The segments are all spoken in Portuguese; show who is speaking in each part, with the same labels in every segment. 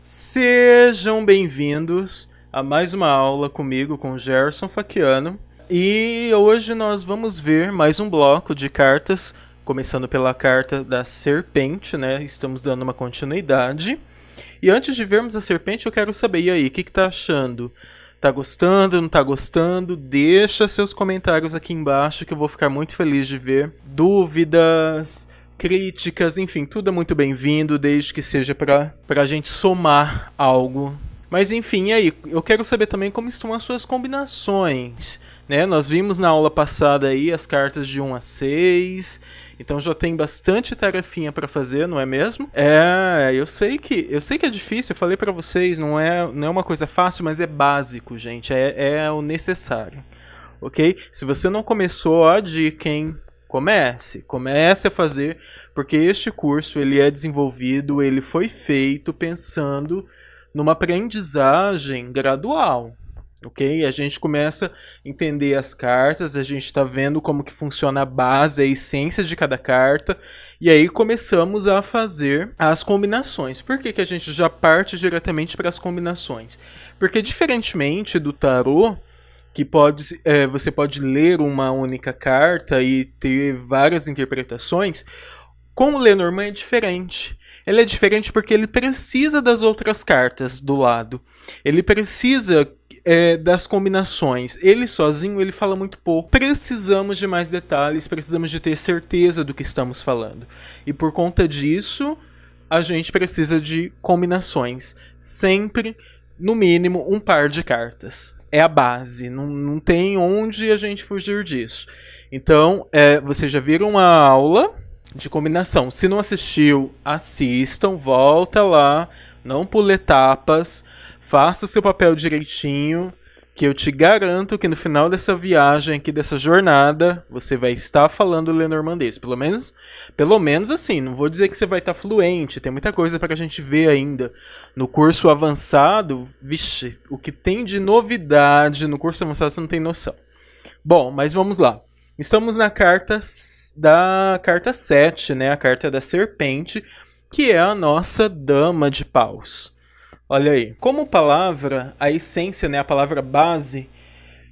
Speaker 1: Sejam bem-vindos a mais uma aula comigo, com o Gerson Faquiano. E hoje nós vamos ver mais um bloco de cartas, começando pela carta da Serpente, né? Estamos dando uma continuidade. E antes de vermos a Serpente, eu quero saber, e aí, o que tá achando? Tá gostando, não tá gostando? Deixa seus comentários aqui embaixo que eu vou ficar muito feliz de ver. Dúvidas, críticas, enfim, tudo é muito bem-vindo, desde que seja pra gente somar algo. Mas enfim, e aí, eu quero saber também como estão as suas combinações, né? Nós vimos na aula passada aí as cartas de 1 a 6, então já tem bastante tarefinha pra fazer, não é mesmo? Eu sei que é difícil, eu falei pra vocês, não é uma coisa fácil, mas é básico, gente, é o necessário, ok? Se você não começou, ó a dica, hein? Comece a fazer, porque este curso ele é desenvolvido, ele foi feito pensando numa aprendizagem gradual, ok? A gente começa a entender as cartas, a gente está vendo como que funciona a base, a essência de cada carta, e aí começamos a fazer as combinações. Por que a gente já parte diretamente para as combinações? Porque diferentemente do tarô, que você pode ler uma única carta e ter várias interpretações, com o Lenormand é diferente. Ele é diferente porque ele precisa das outras cartas do lado. Ele precisa das combinações. Ele sozinho ele fala muito pouco. Precisamos de mais detalhes, precisamos de ter certeza do que estamos falando. E por conta disso, a gente precisa de combinações. Sempre, no mínimo, um par de cartas. É a base, não tem onde a gente fugir disso. Então, vocês já viram a aula de combinação. Se não assistiu, assistam, volta lá, não pule etapas, faça o seu papel direitinho, que eu te garanto que no final dessa viagem aqui, dessa jornada, você vai estar falando lenormandês. Pelo menos assim, não vou dizer que você vai estar fluente, tem muita coisa para a gente ver ainda. No curso avançado, vixe, o que tem de novidade no curso avançado você não tem noção. Bom, mas vamos lá. Estamos na carta 7, né? A carta da Serpente, que é a nossa Dama de Paus. Olha aí. Como palavra, a essência, né? A palavra base,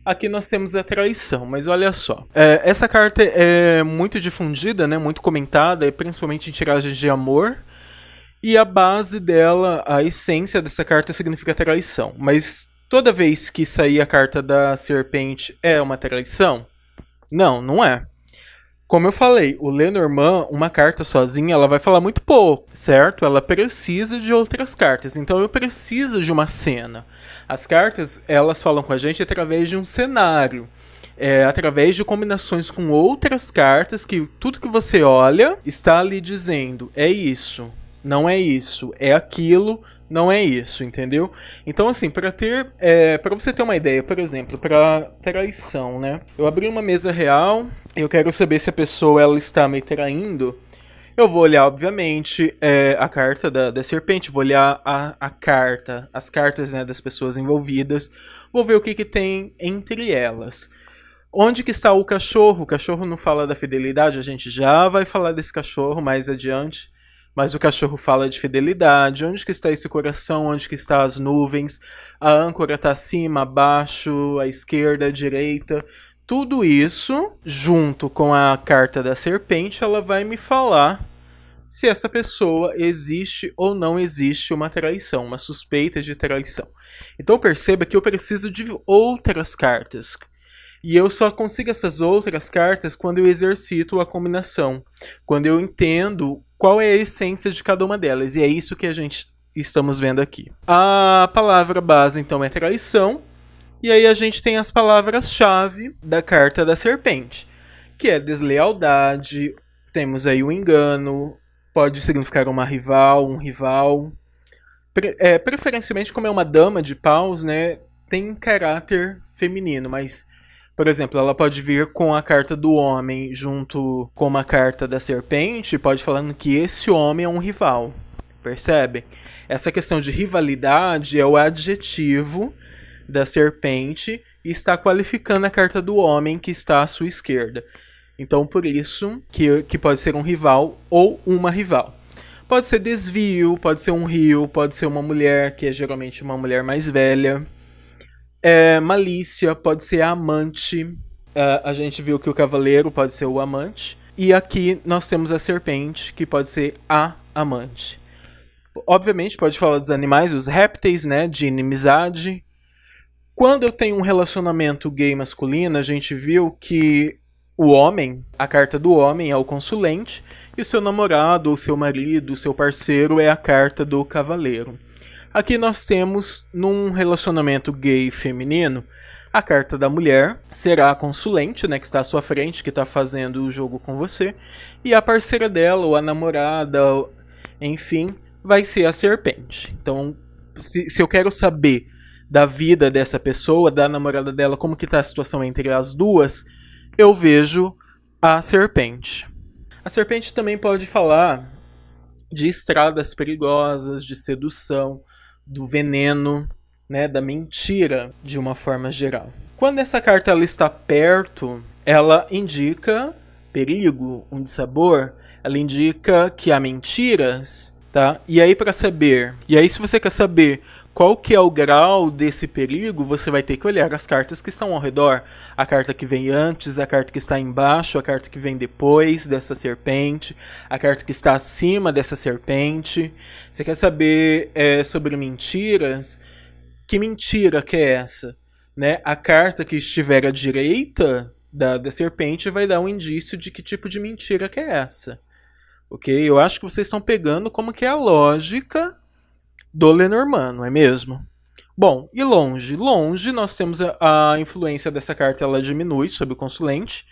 Speaker 1: aqui nós temos a traição. Mas olha só. Essa carta é muito difundida, né? Muito comentada, principalmente em tiragens de amor. E a base dela, a essência dessa carta significa traição. Mas toda vez que sair a carta da Serpente é uma traição? Não, não é. Como eu falei, o Lenormand, uma carta sozinha, ela vai falar muito pouco, certo? Ela precisa de outras cartas, então eu preciso de uma cena. As cartas, elas falam com a gente através de um cenário, através de combinações com outras cartas, que tudo que você olha está ali dizendo, é isso, não é isso, é aquilo, não é isso, entendeu? Então, assim, para você ter uma ideia, por exemplo, para traição, né? Eu abri uma mesa real, eu quero saber se a pessoa ela está me traindo. Eu vou olhar, obviamente, a carta da Serpente, vou olhar as cartas, né, das pessoas envolvidas, vou ver o que tem entre elas. Onde que está o cachorro? O cachorro não fala da fidelidade, a gente já vai falar desse cachorro mais adiante. Mas o cachorro fala de fidelidade. Onde que está esse coração? Onde que estão as nuvens? A âncora está acima, abaixo, à esquerda, à direita. Tudo isso, junto com a carta da Serpente, ela vai me falar se essa pessoa existe ou não existe uma traição, uma suspeita de traição. Então perceba que eu preciso de outras cartas. E eu só consigo essas outras cartas quando eu exercito a combinação. Quando eu entendo qual é a essência de cada uma delas. E é isso que a gente estamos vendo aqui. A palavra base, então, é traição. E aí a gente tem as palavras-chave da carta da Serpente, que é deslealdade, temos aí o engano, pode significar uma rival, um rival. Preferencialmente, como é uma dama de paus, né, tem caráter feminino, mas... Por exemplo, ela pode vir com a carta do homem junto com uma carta da serpente, pode falando que esse homem é um rival. Percebem? Essa questão de rivalidade é o adjetivo da serpente e está qualificando a carta do homem que está à sua esquerda. Então, por isso que pode ser um rival ou uma rival. Pode ser desvio, pode ser um rio, pode ser uma mulher, que é geralmente uma mulher mais velha. Malícia, pode ser a amante. A gente viu que o cavaleiro pode ser o amante. E aqui nós temos a serpente, que pode ser a amante. Obviamente pode falar dos animais, os répteis, né, de inimizade. Quando eu tenho um relacionamento gay masculino, a gente viu que o homem, a carta do homem é o consulente, e o seu namorado, ou seu marido, o seu parceiro é a carta do cavaleiro. Aqui nós temos, num relacionamento gay feminino, a carta da mulher será a consulente, né, que está à sua frente, que está fazendo o jogo com você, e a parceira dela, ou a namorada, enfim, vai ser a serpente. Então, se eu quero saber da vida dessa pessoa, da namorada dela, como que está a situação entre as duas, eu vejo a serpente. A serpente também pode falar de estradas perigosas, de sedução, do veneno, né, da mentira, de uma forma geral. Quando essa carta ela está perto, ela indica perigo, um dissabor, ela indica que há mentiras, tá? E aí se você quer saber qual que é o grau desse perigo, você vai ter que olhar as cartas que estão ao redor. A carta que vem antes, a carta que está embaixo, a carta que vem depois dessa serpente, a carta que está acima dessa serpente. Você quer saber sobre mentiras? Que mentira que é essa? Né? A carta que estiver à direita da serpente vai dar um indício de que tipo de mentira que é essa. Ok? Eu acho que vocês estão pegando como que é a lógica do Lenormand, não é mesmo? Bom, e longe? Longe nós temos a influência dessa carta, ela diminui sobre o consulente.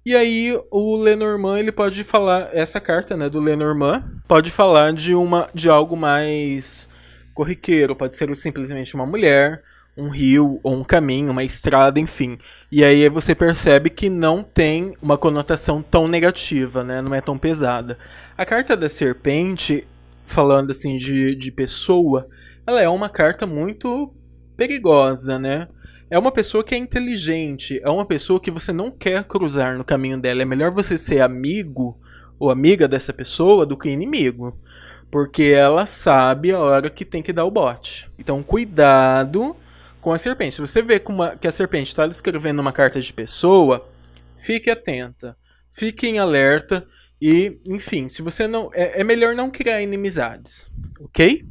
Speaker 1: E aí o Lenormand, ele pode falar, essa carta, né, do Lenormand, pode falar de algo mais corriqueiro, pode ser simplesmente uma mulher, um rio, ou um caminho, uma estrada, enfim. E aí você percebe que não tem uma conotação tão negativa, né, não é tão pesada. A carta da serpente, falando assim de pessoa, ela é uma carta muito perigosa, né? É uma pessoa que é inteligente, é uma pessoa que você não quer cruzar no caminho dela. É melhor você ser amigo ou amiga dessa pessoa do que inimigo, porque ela sabe a hora que tem que dar o bote. Então cuidado com a serpente. Se você vê que a serpente está escrevendo uma carta de pessoa, fique atenta, fique em alerta. E, enfim, se você não. É melhor não criar inimizades, ok?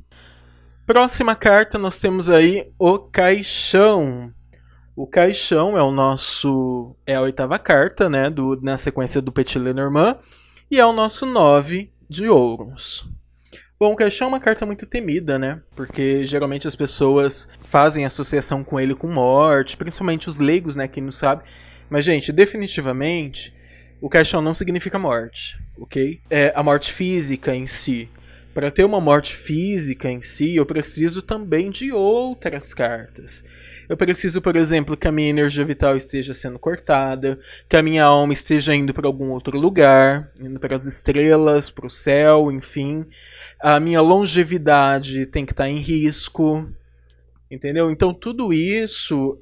Speaker 1: Próxima carta, nós temos aí o Caixão. O Caixão é o nosso. É a oitava carta, né? Na sequência do Petit Lenormand. E é o nosso 9 de ouros. Bom, o Caixão é uma carta muito temida, né? Porque geralmente as pessoas fazem associação com ele com morte, principalmente os leigos, né? Quem não sabe. Mas, gente, definitivamente, o Caixão não significa morte, ok? É a morte física em si. Para ter uma morte física em si, eu preciso também de outras cartas. Eu preciso, por exemplo, que a minha energia vital esteja sendo cortada, que a minha alma esteja indo para algum outro lugar, indo para as estrelas, para o céu, enfim. A minha longevidade tem que estar em risco, entendeu? Então tudo isso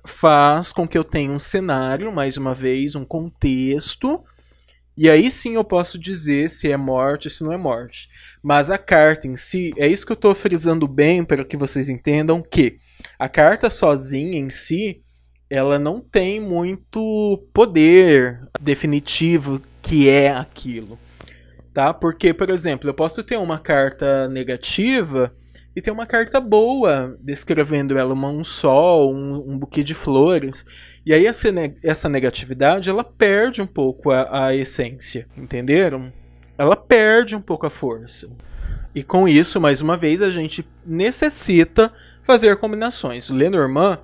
Speaker 1: faz com que eu tenha um cenário, mais uma vez, um contexto. E aí sim eu posso dizer se é morte ou se não é morte. Mas a carta em si, é isso que eu estou frisando bem para que vocês entendam que a carta sozinha em si, ela não tem muito poder definitivo que é aquilo. Tá? Porque, por exemplo, eu posso ter uma carta negativa e ter uma carta boa descrevendo ela, um sol, um buquê de flores. E aí essa negatividade, ela perde um pouco a essência, entenderam? Ela perde um pouco a força. E com isso, mais uma vez, a gente necessita fazer combinações. O Lenormand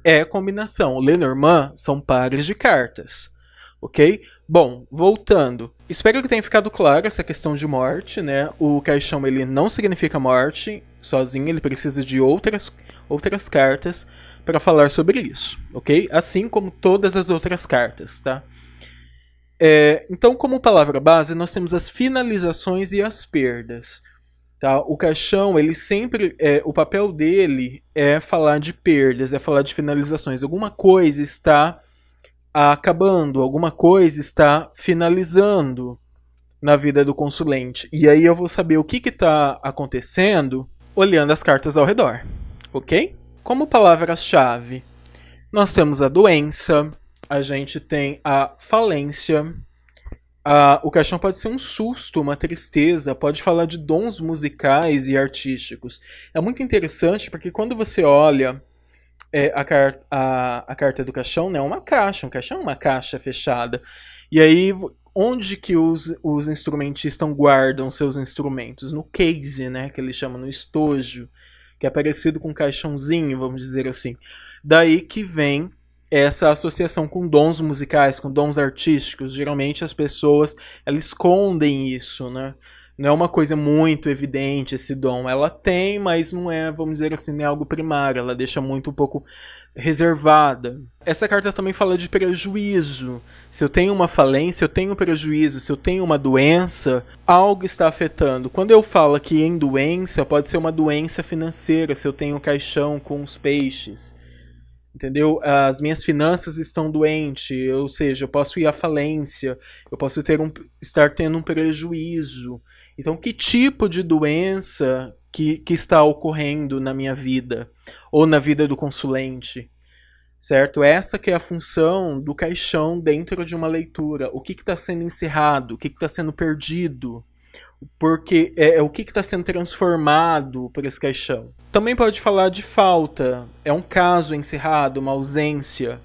Speaker 1: é combinação. O Lenormand são pares de cartas. Ok? Bom, voltando. Espero que tenha ficado claro essa questão de morte, né? O Caixão, ele não significa morte sozinho, ele precisa de outras cartas para falar sobre isso, ok? Assim como todas as outras cartas, tá? Então, como palavra base, nós temos as finalizações e as perdas. Tá? O Caixão, ele sempre, o papel dele é falar de perdas, é falar de finalizações. Alguma coisa está acabando, alguma coisa está finalizando, na vida do consulente. E aí eu vou saber o que está acontecendo olhando as cartas ao redor, ok? Como palavras-chave, nós temos a doença, a gente tem a falência, o caixão pode ser um susto, uma tristeza, pode falar de dons musicais e artísticos. É muito interessante porque quando você olha a carta do caixão, né, um caixão é uma caixa fechada. E aí, onde que os instrumentistas guardam seus instrumentos? No case, né, que eles chamam, no estojo, que é parecido com um caixãozinho, vamos dizer assim. Daí que vem essa associação com dons musicais, com dons artísticos. Geralmente as pessoas elas escondem isso, né? Não é uma coisa muito evidente esse dom. Ela tem, mas não é, vamos dizer assim, não é algo primário. Ela deixa muito um pouco reservada. Essa carta também fala de prejuízo. Se eu tenho uma falência, eu tenho prejuízo. Se eu tenho uma doença, algo está afetando. Quando eu falo aqui em doença, pode ser uma doença financeira, se eu tenho um caixão com os peixes. Entendeu? As minhas finanças estão doentes, ou seja, eu posso ir à falência, eu posso estar tendo um prejuízo. Então, que tipo de doença que está ocorrendo na minha vida? Ou na vida do consulente? Certo? Essa que é a função do caixão dentro de uma leitura. O que está sendo encerrado? O que está sendo perdido? Porque o que está sendo transformado por esse caixão. Também pode falar de falta, é um caso encerrado, uma ausência,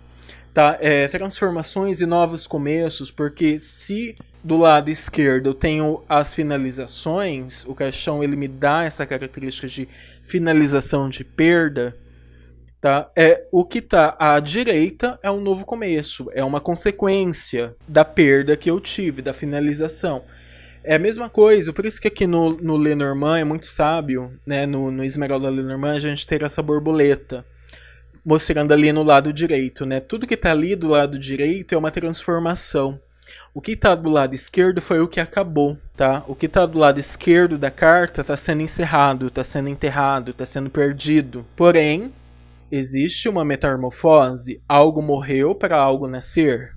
Speaker 1: tá? Transformações e novos começos, porque se do lado esquerdo eu tenho as finalizações, o caixão ele me dá essa característica de finalização de perda, tá? O que está à direita é um novo começo, é uma consequência da perda que eu tive, da finalização. É a mesma coisa, por isso que aqui no Lenormand é muito sábio, né? No Esmeralda Lenormand a gente ter essa borboleta, mostrando ali no lado direito, né? Tudo que está ali do lado direito é uma transformação. O que está do lado esquerdo foi o que acabou, tá? O que está do lado esquerdo da carta está sendo encerrado, está sendo enterrado, está sendo perdido. Porém, existe uma metamorfose, algo morreu para algo nascer.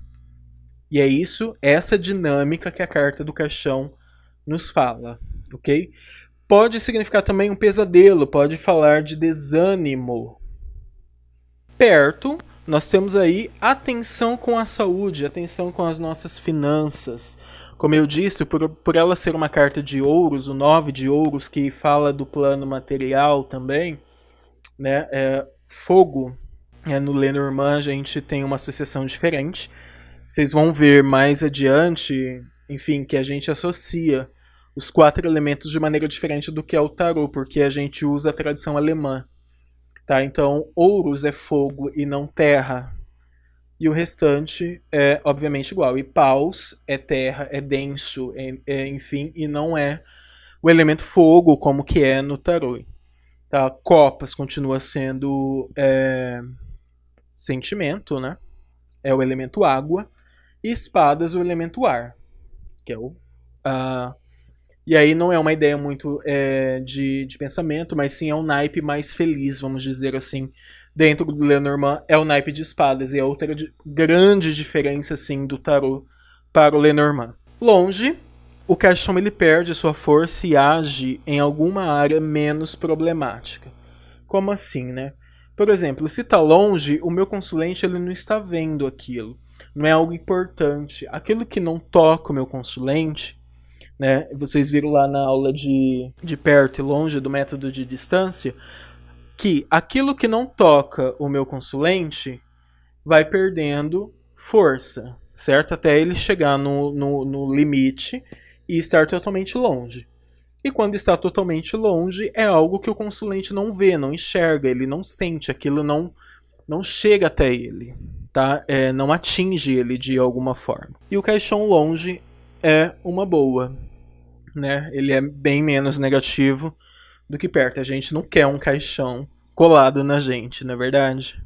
Speaker 1: E é isso, essa dinâmica que a carta do caixão nos fala, ok? Pode significar também um pesadelo, pode falar de desânimo. Perto, nós temos aí atenção com a saúde, atenção com as nossas finanças. Como eu disse, por ela ser uma carta de ouros, o 9 de ouros, que fala do plano material também, né? Fogo, no Lenormand a gente tem uma associação diferente. Vocês vão ver mais adiante, enfim, que a gente associa os 4 elementos de maneira diferente do que é o tarô, porque a gente usa a tradição alemã. Tá? Então, ouros é fogo e não terra. E o restante é, obviamente, igual. E paus é terra, é denso, enfim, e não é o elemento fogo como que é no tarô. Tá? Copas continua sendo sentimento, né? É o elemento água. E espadas o elemento ar, que é o... e aí não é uma ideia muito de pensamento, mas sim é um naipe mais feliz, vamos dizer assim. Dentro do Lenormand é o naipe de espadas, e é outra grande diferença assim, do tarô para o Lenormand. Longe, o caixão ele perde sua força e age em alguma área menos problemática. Como assim, né? Por exemplo, se está longe, o meu consulente ele não está vendo aquilo. Não é algo importante. Aquilo que não toca o meu consulente, né? Vocês viram lá na aula de perto e longe do método de distância, que aquilo que não toca o meu consulente vai perdendo força, certo? Até ele chegar no limite e estar totalmente longe. E quando está totalmente longe, é algo que o consulente não vê, não enxerga, ele não sente, aquilo não chega até ele, tá? Não atinge ele de alguma forma. E o caixão longe é uma boa, né? Ele é bem menos negativo do que perto. A gente não quer um caixão colado na gente, não é verdade?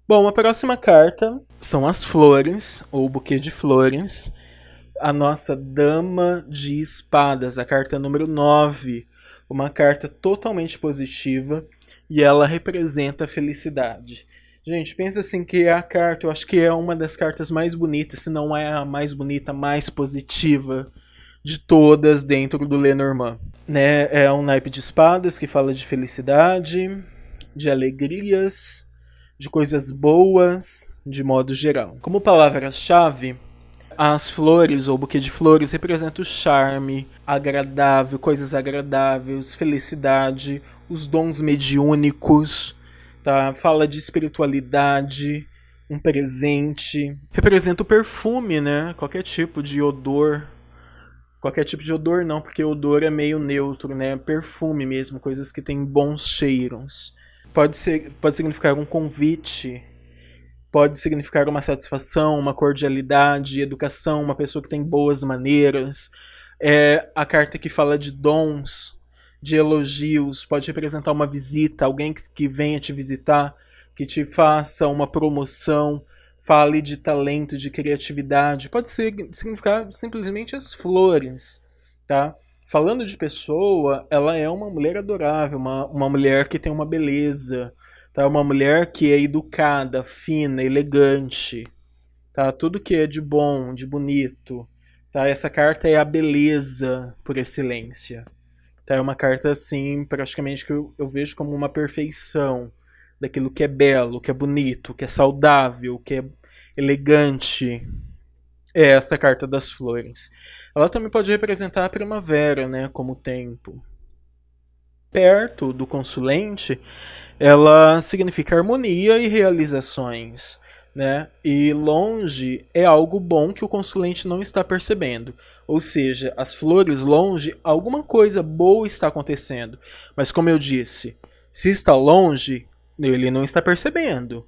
Speaker 1: Bom, a próxima carta são as flores, ou o buquê de flores. A nossa Dama de Espadas, a carta número 9. Uma carta totalmente positiva e ela representa a felicidade. Gente, pensa assim que a carta, eu acho que é uma das cartas mais bonitas, se não é a mais bonita, mais positiva de todas dentro do Lenormand. Né? É um naipe de espadas que fala de felicidade, de alegrias, de coisas boas, de modo geral. Como palavra-chave, as flores ou buquê de flores representam o charme, agradável, coisas agradáveis, felicidade, os dons mediúnicos, tá? Fala de espiritualidade, um presente. Representa o perfume, né? Qualquer tipo de odor. Qualquer tipo de odor não, porque odor é meio neutro, né? Perfume mesmo, coisas que têm bons cheiros. Pode significar um convite, pode significar uma satisfação, uma cordialidade, educação, uma pessoa que tem boas maneiras. É a carta que fala de dons, de elogios, pode representar uma visita, alguém que venha te visitar, que te faça uma promoção, fale de talento, de criatividade. Pode significar simplesmente as flores, tá? Falando de pessoa, ela é uma mulher adorável, uma mulher que tem uma beleza, tá? Uma mulher que é educada, fina, elegante, tá? Tudo que é de bom, de bonito, tá? Essa carta é a beleza por excelência, tá? É uma carta assim, praticamente que eu vejo como uma perfeição daquilo que é belo, que é bonito, que é saudável, que é elegante. É essa carta das flores. Ela também pode representar a primavera, né, como tempo. Perto do consulente, ela significa harmonia e realizações, né? E longe é algo bom que o consulente não está percebendo. Ou seja, as flores longe, alguma coisa boa está acontecendo. Mas como eu disse, se está longe, ele não está percebendo.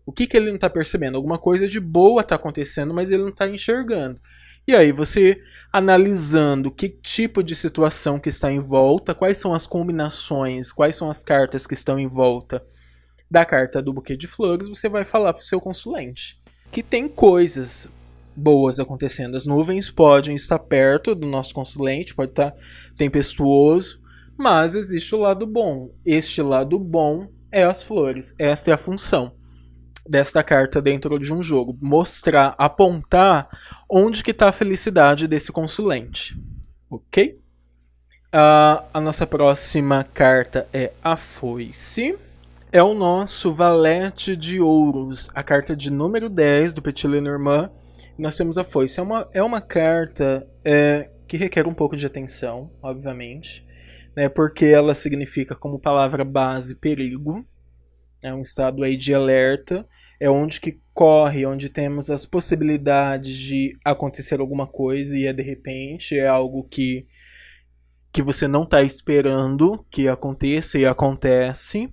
Speaker 1: O que ele não está percebendo? Alguma coisa de boa está acontecendo, mas ele não está enxergando. E aí você, analisando que tipo de situação que está em volta, quais são as combinações, quais são as cartas que estão em volta da carta do buquê de flores, você vai falar para o seu consulente que tem coisas boas acontecendo. As nuvens podem estar perto do nosso consulente, pode estar tempestuoso, mas existe o lado bom. Este lado bom é as flores. Esta é a função desta carta dentro de um jogo. Mostrar, apontar onde que está a felicidade desse consulente. Ok? A nossa próxima carta é a Foice. É o nosso Valete de Ouros. A carta de número 10 do Petit Lenormand. Nós temos a Foice. É uma carta que requer um pouco de atenção, obviamente. Né, porque ela significa como palavra base perigo. É um estado aí de alerta, é onde que corre, onde temos as possibilidades de acontecer alguma coisa e é de repente, é algo que você não está esperando que aconteça e acontece,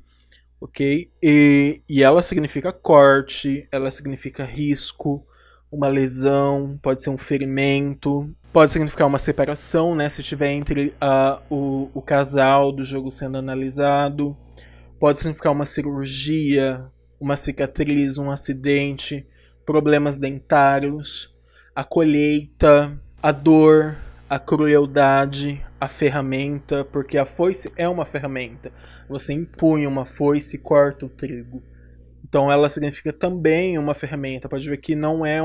Speaker 1: ok? E ela significa corte, ela significa risco, uma lesão, pode ser um ferimento, pode significar uma separação, né? Se estiver entre o casal do jogo sendo analisado. Pode significar uma cirurgia, uma cicatriz, um acidente, problemas dentários, a colheita, a dor, a crueldade, a ferramenta, porque a foice é uma ferramenta. Você empunha uma foice e corta o trigo. Então ela significa também uma ferramenta. Pode ver que não é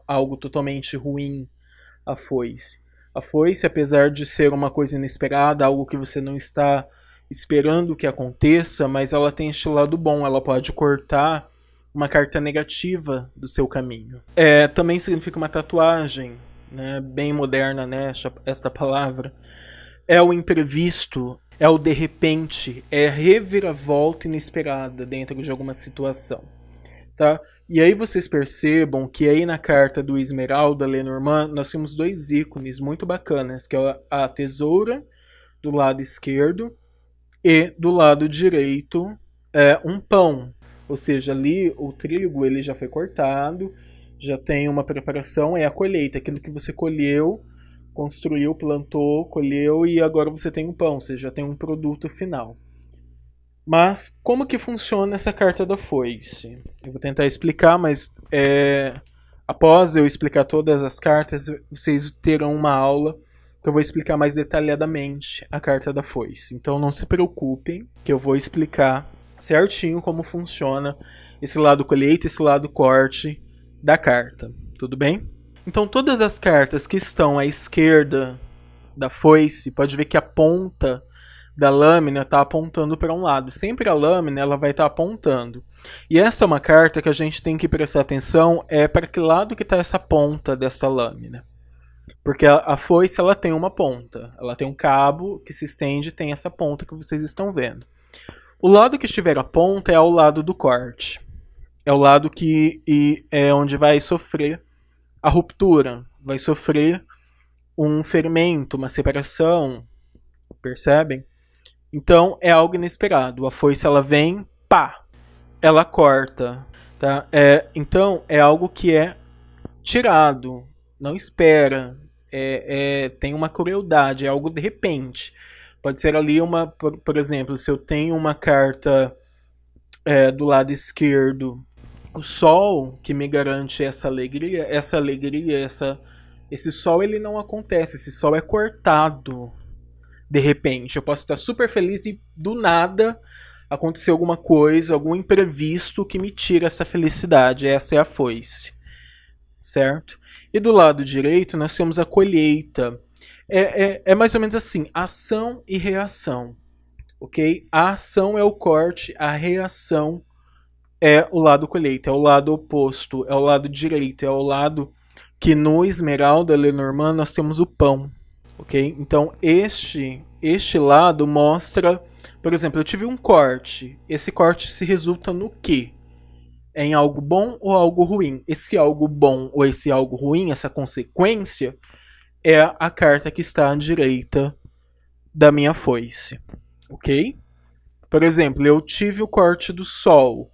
Speaker 1: algo totalmente ruim a foice. A foice, apesar de ser uma coisa inesperada, algo que você não está esperando que aconteça, mas ela tem este lado bom, ela pode cortar uma carta negativa do seu caminho. Também significa uma tatuagem, né, bem moderna, né, esta palavra. É o imprevisto, é o de repente, é reviravolta inesperada dentro de alguma situação, tá? E aí vocês percebam que aí na carta do Esmeralda Lenormand nós temos dois ícones muito bacanas, que é a tesoura do lado esquerdo e do lado direito um pão. Ou seja, ali o trigo ele já foi cortado, já tem uma preparação, é a colheita, aquilo que você colheu, construiu, plantou, colheu e agora você tem um pão, você já tem um produto final. Mas como que funciona essa carta da foice? Eu vou tentar explicar, mas após eu explicar todas as cartas, vocês terão uma aula que eu vou explicar mais detalhadamente a carta da foice. Então não se preocupem, que eu vou explicar certinho como funciona esse lado colheita, esse lado corte da carta. Tudo bem? Então todas as cartas que estão à esquerda da foice, pode ver que a ponta da lâmina está apontando para um lado. Sempre a lâmina ela vai estar apontando. E essa é uma carta que a gente tem que prestar atenção para que lado que está essa ponta dessa lâmina. Porque a foice ela tem uma ponta, ela tem um cabo que se estende e tem essa ponta que vocês estão vendo. O lado que estiver a ponta é ao lado do corte. É o lado que é onde vai sofrer a ruptura, vai sofrer um ferimento, uma separação, percebem? Então é algo inesperado. A foice ela vem, pá, ela corta, tá? Então é algo que é tirado, não espera, tem uma crueldade, é algo de repente. Pode ser ali por exemplo, se eu tenho uma carta do lado esquerdo, o sol que me garante esse sol ele não acontece, esse sol é cortado de repente. Eu posso estar super feliz e do nada acontecer alguma coisa, algum imprevisto que me tira essa felicidade. Essa é a foice, certo? E do lado direito nós temos a colheita. É mais ou menos assim, ação e reação, ok? A ação é o corte, a reação é o lado colheita, é o lado oposto, é o lado direito, é o lado que no Esmeralda Lenormand nós temos o pão, ok? Então este lado mostra, por exemplo, eu tive um corte, esse corte se resulta no quê? Em algo bom ou algo ruim? Esse algo bom ou esse algo ruim, essa consequência, é a carta que está à direita da minha foice, ok? Por exemplo, eu tive o corte do sol,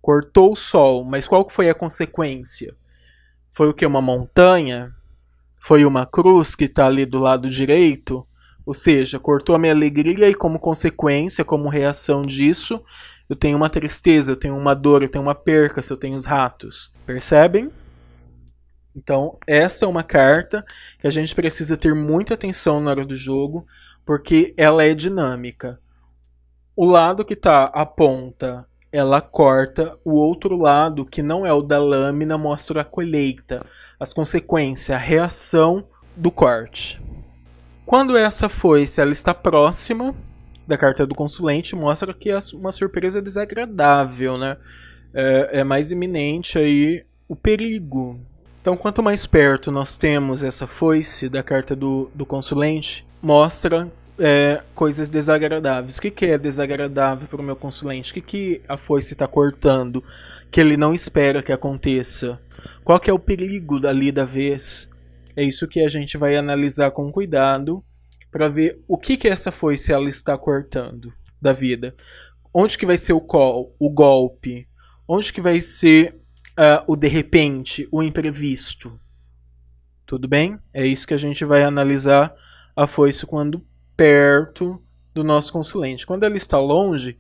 Speaker 1: cortou o sol, mas qual foi a consequência? Foi o que? Uma montanha? Foi uma cruz que está ali do lado direito? Ou seja, cortou a minha alegria e como consequência, como reação disso, eu tenho uma tristeza, eu tenho uma dor, eu tenho uma perca se eu tenho os ratos. Percebem? Então, essa é uma carta que a gente precisa ter muita atenção na hora do jogo, porque ela é dinâmica. O lado que está a ponta, ela corta. O outro lado, que não é o da lâmina, mostra a colheita, as consequências, a reação do corte. Quando essa foice ela está próxima da carta do consulente, mostra que é uma surpresa desagradável, né? É mais iminente aí o perigo. Então, quanto mais perto nós temos essa foice da carta do consulente, mostra coisas desagradáveis. O que é desagradável para o meu consulente? O que a foice está cortando que ele não espera que aconteça? Qual que é o perigo dali da vez? É isso que a gente vai analisar com cuidado para ver o que essa foice ela está cortando da vida. Onde que vai ser o golpe? Onde que vai ser o de repente, o imprevisto? Tudo bem? É isso que a gente vai analisar a foice quando perto do nosso consulente. Quando ela está longe,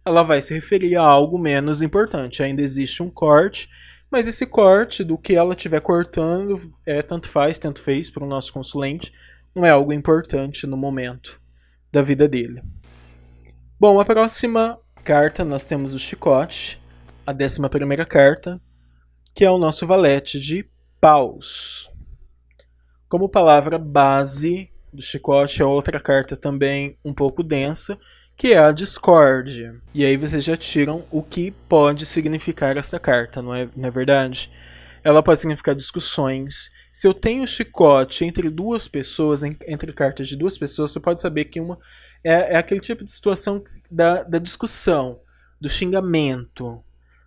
Speaker 1: ela vai se referir a algo menos importante. Ainda existe um corte, mas esse corte do que ela estiver cortando tanto faz, tanto fez para o nosso consulente. Não é algo importante no momento da vida dele. Bom, a próxima carta nós temos o chicote, a 11ª carta, que é o nosso valete de paus. Como palavra base do chicote é outra carta também um pouco densa, que é a discórdia. E aí vocês já tiram o que pode significar essa carta, não é verdade? Ela pode significar discussões. Se eu tenho chicote entre duas pessoas, entre cartas de duas pessoas, você pode saber que uma é aquele tipo de situação da discussão, do xingamento,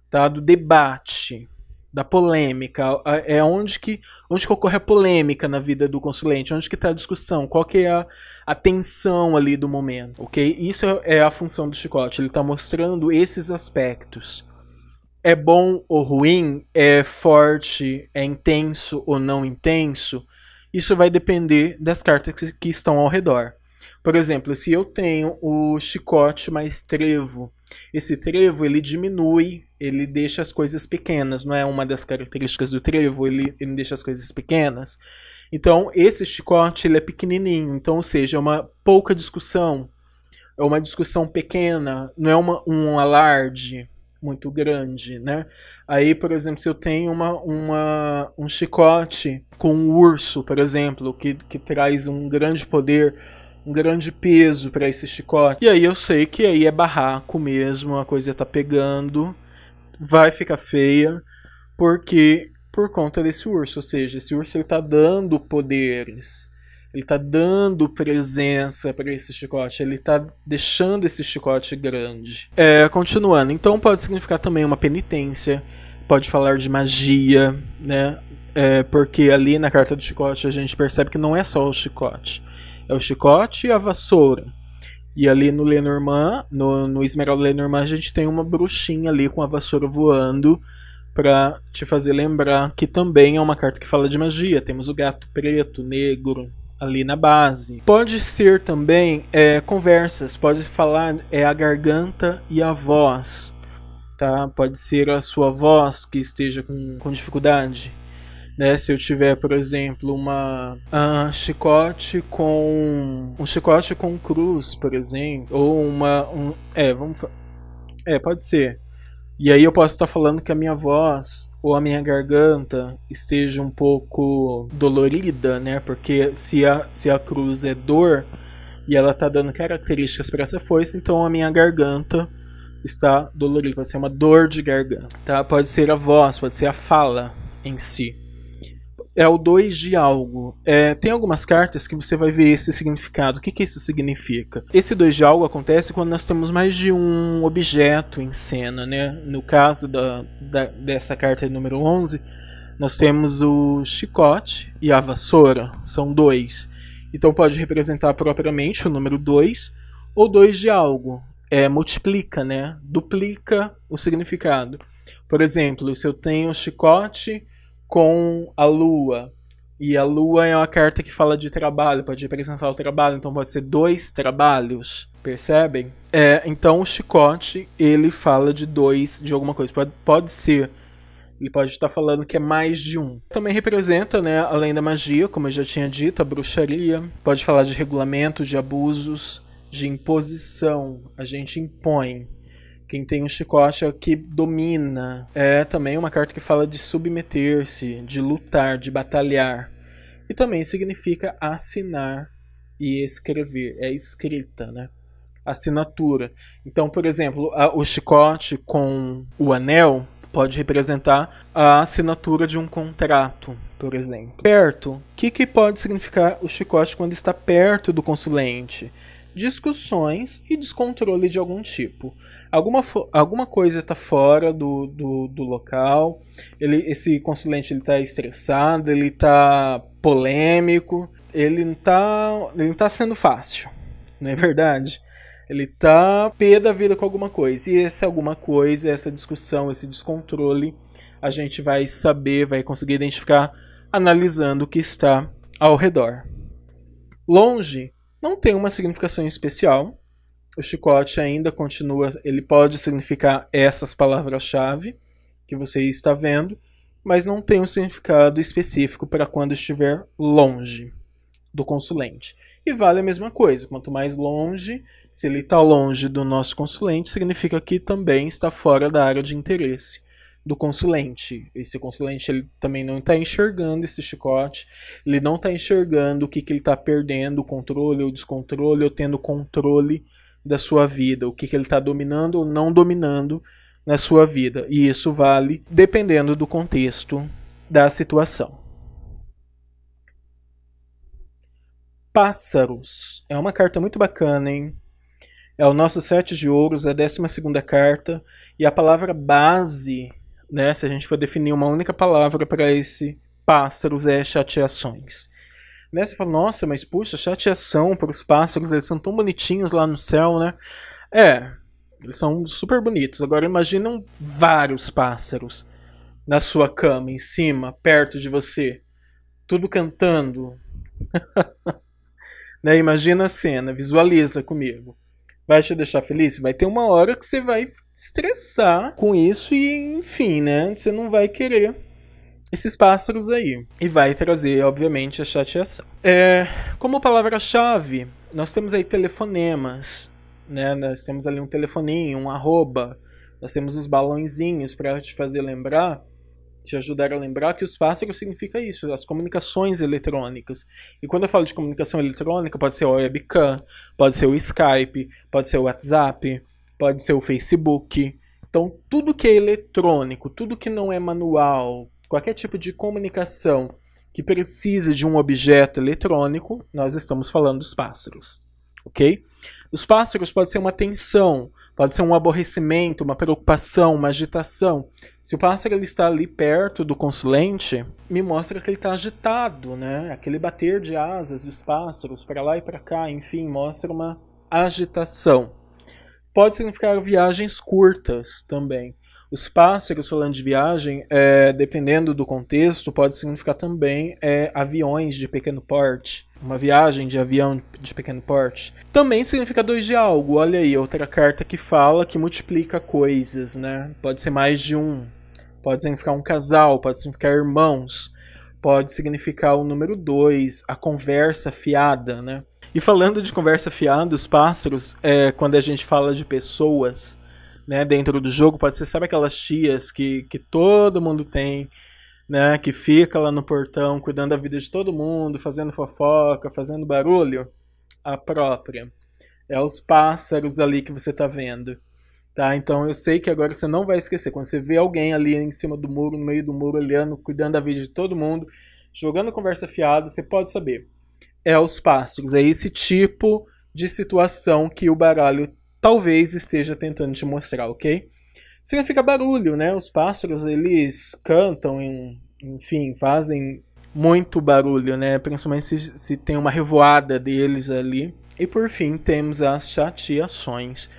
Speaker 1: tá? Do debate, da polêmica. É onde que ocorre a polêmica na vida do consulente, onde que está a discussão, qual que é a tensão ali do momento, ok? Isso é a função do chicote, ele está mostrando esses aspectos. É bom ou ruim? É forte? É intenso ou não intenso? Isso vai depender das cartas que estão ao redor. Por exemplo, se eu tenho o chicote mais trevo, esse trevo ele diminui, ele deixa as coisas pequenas, não é uma das características do trevo, ele deixa as coisas pequenas. Então, esse chicote ele é pequenininho, então, ou seja, é uma pouca discussão, é uma discussão pequena, não é um alarde, muito grande, né? Aí, por exemplo, se eu tenho um chicote com um urso, por exemplo, que traz um grande poder, um grande peso para esse chicote, e aí eu sei que aí é barraco mesmo, a coisa tá pegando, vai ficar feia, porque por conta desse urso, ou seja, esse urso ele tá dando poderes, ele tá dando presença para esse chicote, ele tá deixando esse chicote grande. Continuando, então pode significar também uma penitência, pode falar de magia, né? Porque ali na carta do chicote a gente percebe que não é só o chicote, é o chicote e a vassoura. E ali no Lenormand, no Esmeralda Lenormand, a gente tem uma bruxinha ali com a vassoura voando, para te fazer lembrar que também é uma carta que fala de magia. Temos o gato preto, negro, ali na base. Pode ser também conversas, pode falar a garganta e a voz, tá? Pode ser a sua voz que esteja com dificuldade. Né, se eu tiver, por exemplo, um chicote com cruz, por exemplo, ou pode ser. E aí eu posso estar falando que a minha voz ou a minha garganta esteja um pouco dolorida, né? Porque se a cruz é dor e ela está dando características para essa foice, então a minha garganta está dolorida, pode ser uma dor de garganta, tá? Pode ser a voz, pode ser a fala em si. É o 2 de algo. Tem algumas cartas que você vai ver esse significado. O que isso significa? Esse 2 de algo acontece quando nós temos mais de um objeto em cena, né? No caso dessa carta número 11, nós temos o chicote e a vassoura. São 2. Então pode representar propriamente o número 2 ou 2 de algo. Multiplica, né? Duplica o significado. Por exemplo, se eu tenho o chicote com a lua, e a lua é uma carta que fala de trabalho, pode representar o trabalho, então pode ser 2 trabalhos, percebem? Então o chicote, ele fala de 2 de alguma coisa, pode ser, ele pode estar falando que é mais de um. Também representa, né, além da magia, como eu já tinha dito, a bruxaria, pode falar de regulamento, de abusos, de imposição, a gente impõe. Quem tem um chicote é o que domina. É também uma carta que fala de submeter-se, de lutar, de batalhar. E também significa assinar e escrever. É escrita, né? Assinatura. Então, por exemplo, o chicote com o anel pode representar a assinatura de um contrato, por exemplo. Perto. O que pode significar o chicote quando está perto do consulente? Discussões e descontrole de algum tipo. Alguma coisa está fora do local, esse consulente está estressado, ele está polêmico, ele não tá sendo fácil, não é verdade? Ele está pé da vida com alguma coisa, e essa alguma coisa, essa discussão, esse descontrole, a gente vai saber, vai conseguir identificar analisando o que está ao redor. Longe não tem uma significação especial. O chicote ainda continua, ele pode significar essas palavras-chave que você está vendo, mas não tem um significado específico para quando estiver longe do consulente. E vale a mesma coisa, quanto mais longe, se ele está longe do nosso consulente, significa que também está fora da área de interesse do consulente. Esse consulente ele também não está enxergando esse chicote, ele não está enxergando o que ele está perdendo, o controle ou descontrole, ou tendo controle da sua vida, o que ele está dominando ou não dominando na sua vida. E isso vale dependendo do contexto da situação. Pássaros. É uma carta muito bacana, hein? É o nosso 7 de ouros, é a 12ª carta. E a palavra base, né, se a gente for definir uma única palavra para esse pássaros, é chateações. Né, você fala, nossa, mas puxa, chateação para os pássaros, eles são tão bonitinhos lá no céu, né? Eles são super bonitos. Agora imaginam vários pássaros na sua cama, em cima, perto de você, tudo cantando. Né, imagina a cena, visualiza comigo. Vai te deixar feliz? Vai ter uma hora que você vai estressar com isso e, enfim, né? Você não vai querer esses pássaros aí. E vai trazer, obviamente, a chateação. Como palavra-chave, nós temos aí telefonemas, né? Nós temos ali um telefoninho, um arroba, Nós temos os balãozinhos para te fazer lembrar, te ajudar a lembrar que os pássaros significa isso, as comunicações eletrônicas. E quando eu falo de comunicação eletrônica, pode ser o webcam, pode ser o Skype, pode ser o WhatsApp, pode ser o Facebook. Então, tudo que é eletrônico, tudo que não é manual, qualquer tipo de comunicação que precisa de um objeto eletrônico, nós estamos falando dos pássaros, ok? Os pássaros pode ser uma tensão, pode ser um aborrecimento, uma preocupação, uma agitação. Se o pássaro ele está ali perto do consulente, me mostra que ele está agitado, né? Aquele bater de asas dos pássaros para lá e para cá, enfim, mostra uma agitação. Pode significar viagens curtas também. Os pássaros, falando de viagem, dependendo do contexto, pode significar também aviões de pequeno porte. Uma viagem de avião de pequeno porte. Também significa dois de algo. Olha aí, outra carta que fala, que multiplica coisas, né? Pode ser mais de um. Pode significar um casal, pode significar irmãos. Pode significar o número 2, a conversa fiada, né? E falando de conversa fiada, os pássaros, quando a gente fala de pessoas, né, dentro do jogo, pode ser, sabe aquelas tias que todo mundo tem, né, que fica lá no portão cuidando da vida de todo mundo, fazendo fofoca, fazendo barulho? A própria. É os pássaros ali que você está vendo. Tá? Então eu sei que agora você não vai esquecer. Quando você vê alguém ali em cima do muro, no meio do muro, olhando, cuidando da vida de todo mundo, jogando conversa fiada, você pode saber. É os pássaros. É esse tipo de situação que o baralho talvez esteja tentando te mostrar, ok? Significa barulho, né? Os pássaros, eles cantam, enfim, fazem muito barulho, né? Principalmente se tem uma revoada deles ali. E por fim, temos as chateações.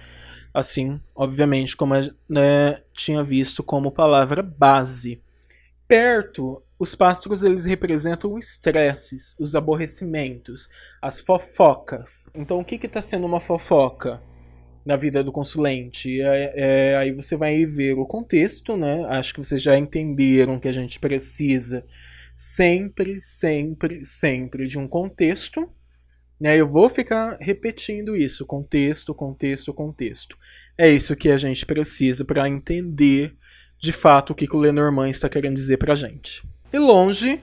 Speaker 1: Assim, obviamente, como tinha visto como palavra base. Perto, os pássaros eles representam os estresses, os aborrecimentos, as fofocas. Então, o que está sendo uma fofoca na vida do consulente? Aí você vai ver o contexto, né? Acho que vocês já entenderam que a gente precisa sempre de um contexto. Né? Eu vou ficar repetindo isso, contexto. É isso que a gente precisa para entender de fato o que o Lenormand está querendo dizer para a gente. E longe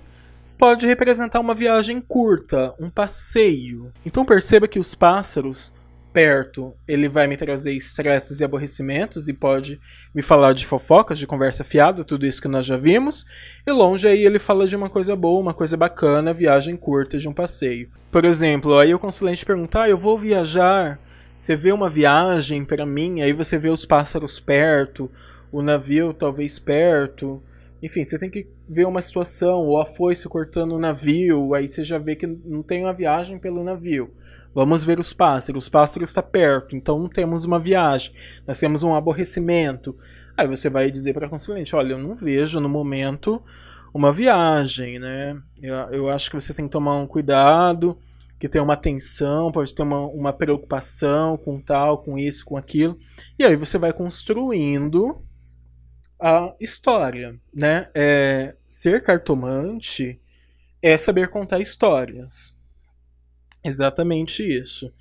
Speaker 1: pode representar uma viagem curta, um passeio. Então perceba que os pássaros perto, ele vai me trazer estresses e aborrecimentos e pode me falar de fofocas, de conversa fiada, tudo isso que nós já vimos. E longe aí ele fala de uma coisa boa, uma coisa bacana, viagem curta de um passeio. Por exemplo, aí o consulente pergunta, eu vou viajar, você vê uma viagem para mim, aí você vê os pássaros perto, o navio talvez perto. Enfim, você tem que ver uma situação, ou a foice cortando o navio, aí você já vê que não tem uma viagem pelo navio. Vamos ver os pássaros está perto, então não temos uma viagem, nós temos um aborrecimento. Aí você vai dizer para a consulente, olha, eu não vejo no momento uma viagem, né? Eu acho que você tem que tomar um cuidado, que tem uma tensão, pode ter uma preocupação com tal, com isso, com aquilo. E aí você vai construindo a história, né? Ser cartomante é saber contar histórias. Exatamente isso.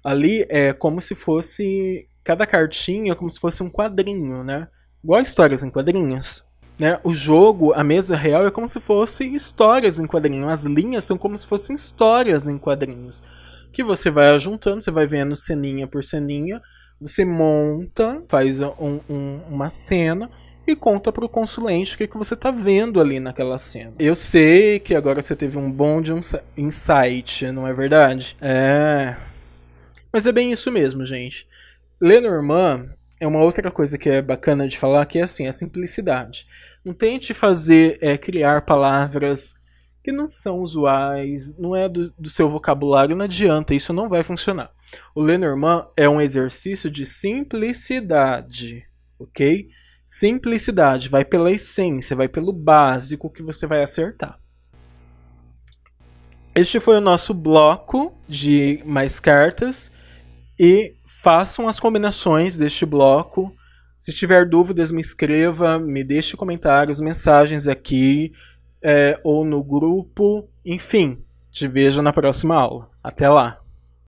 Speaker 1: Ali é como se fosse, cada cartinha é como se fosse um quadrinho, né? Igual histórias em quadrinhos, né? O jogo, a mesa real é como se fosse histórias em quadrinhos. As linhas são como se fossem histórias em quadrinhos. Que você vai juntando, você vai vendo ceninha por ceninha, você monta, faz uma cena e conta para o consulente o que você está vendo ali naquela cena. Eu sei que agora você teve um bom insight, não é verdade? Mas é bem isso mesmo, gente. Lenormand é uma outra coisa que é bacana de falar, que é assim, a simplicidade. Não tente criar palavras que não são usuais, não é do seu vocabulário, não adianta, isso não vai funcionar. O Lenormand é um exercício de simplicidade, ok? Simplicidade, vai pela essência, vai pelo básico que você vai acertar. Este foi o nosso bloco de mais cartas e façam as combinações deste bloco. Se tiver dúvidas, me escreva, me deixe comentários, mensagens aqui ou no grupo. Enfim, te vejo na próxima aula. Até lá!